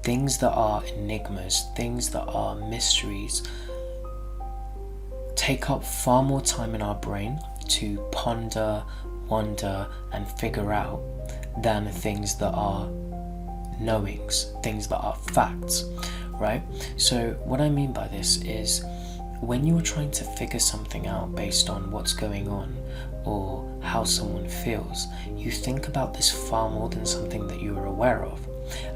things that are enigmas, things that are mysteries, take up far more time in our brain to ponder, wonder, and figure out than things that are knowings, things that are facts, right? So what I mean by this is, when you are trying to figure something out based on what's going on or how someone feels, you think about this far more than something that you are aware of.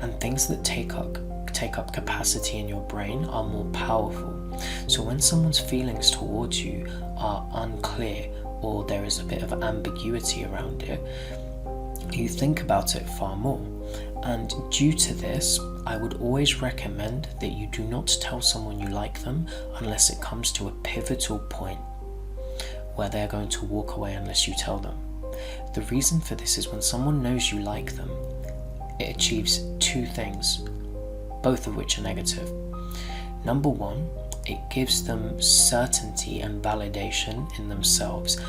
And things that take up capacity in your brain are more powerful. So when someone's feelings towards you are unclear, or there is a bit of ambiguity around it, you think about it far more. And due to this, I would always recommend that you do not tell someone you like them unless it comes to a pivotal point where they're going to walk away unless you tell them. The reason for this is, when someone knows you like them, it achieves two things, both of which are negative. Number one, it gives them certainty and validation in themselves,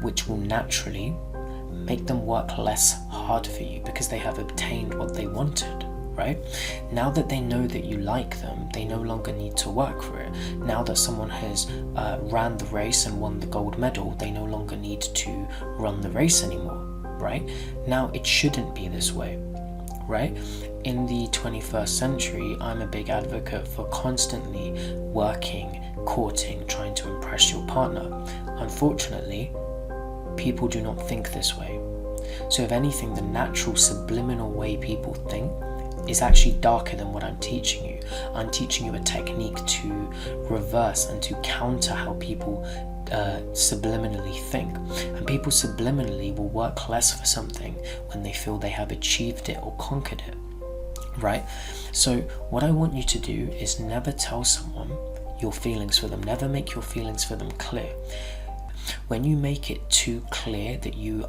which will naturally make them work less hard for you because they have obtained what they wanted, right? Now that they know that you like them, they no longer need to work for it. Now that someone has ran the race and won the gold medal, they no longer need to run the race anymore, right? Now it shouldn't be this way, right? In the 21st century, I'm a big advocate for constantly working, courting, trying to impress your partner. Unfortunately, people do not think this way. So if anything, the natural subliminal way people think is actually darker than what I'm teaching you. I'm teaching you a technique to reverse and to counter how people subliminally think. And people subliminally will work less for something when they feel they have achieved it or conquered it, right? So what I want you to do is never tell someone your feelings for them. Never make your feelings for them clear. When you make it too clear that you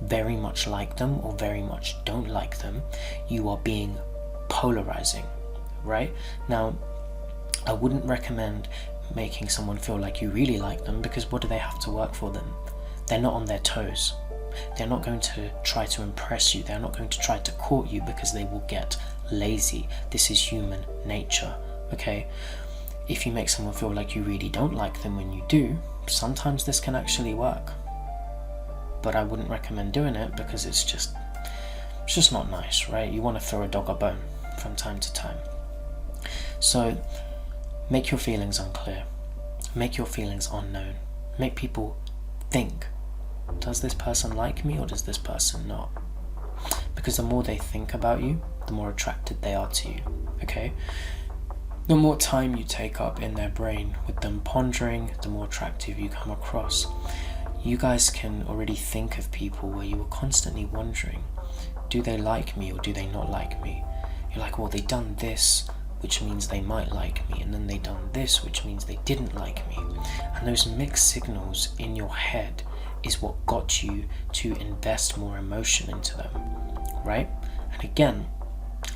very much like them or very much don't like them, you are being polarizing, right? Now, I wouldn't recommend making someone feel like you really like them, because what do they have to work for then? They're not on their toes. They're not going to try to impress you. They're not going to try to court you, because they will get lazy. This is human nature, okay? If you make someone feel like you really don't like them when you do, sometimes this can actually work. But I wouldn't recommend doing it, because it's just not nice, right? You want to throw a dog a bone from time to time. So make your feelings unclear. Make your feelings unknown. Make people think, does this person like me or does this person not? Because the more they think about you, the more attracted they are to you, okay? The more time you take up in their brain with them pondering, the more attractive you come across. You guys can already think of people where you were constantly wondering, do they like me or do they not like me? You're like, well, they done this, which means they might like me, and then they done this, which means they didn't like me. And those mixed signals in your head is what got you to invest more emotion into them, right? And again,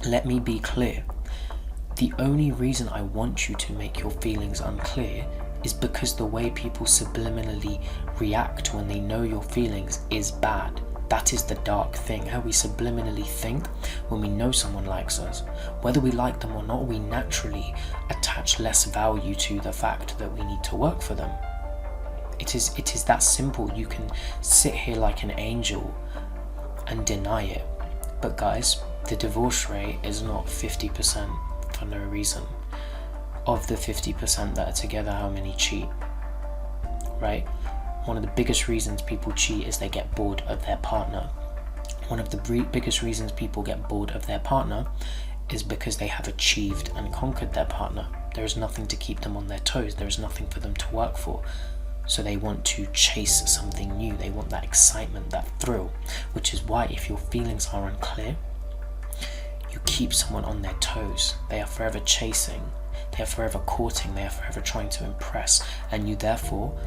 let me be clear. The only reason I want you to make your feelings unclear is because the way people subliminally react when they know your feelings is bad. That is the dark thing, how we subliminally think when we know someone likes us. Whether we like them or not, we naturally attach less value to the fact that we need to work for them. It is that simple. You can sit here like an angel and deny it. But guys, the divorce rate is not 50% for no reason. Of the 50% that are together, how many cheat, right? One of the biggest reasons people cheat is they get bored of their partner. One of the biggest reasons people get bored of their partner is because they have achieved and conquered their partner. There is nothing to keep them on their toes. There is nothing for them to work for. So they want to chase something new. They want that excitement, that thrill, which is why if your feelings are unclear, you keep someone on their toes. They are forever chasing. They are forever courting. They are forever trying to impress. And you therefore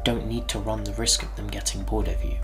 don't need to run the risk of them getting bored of you.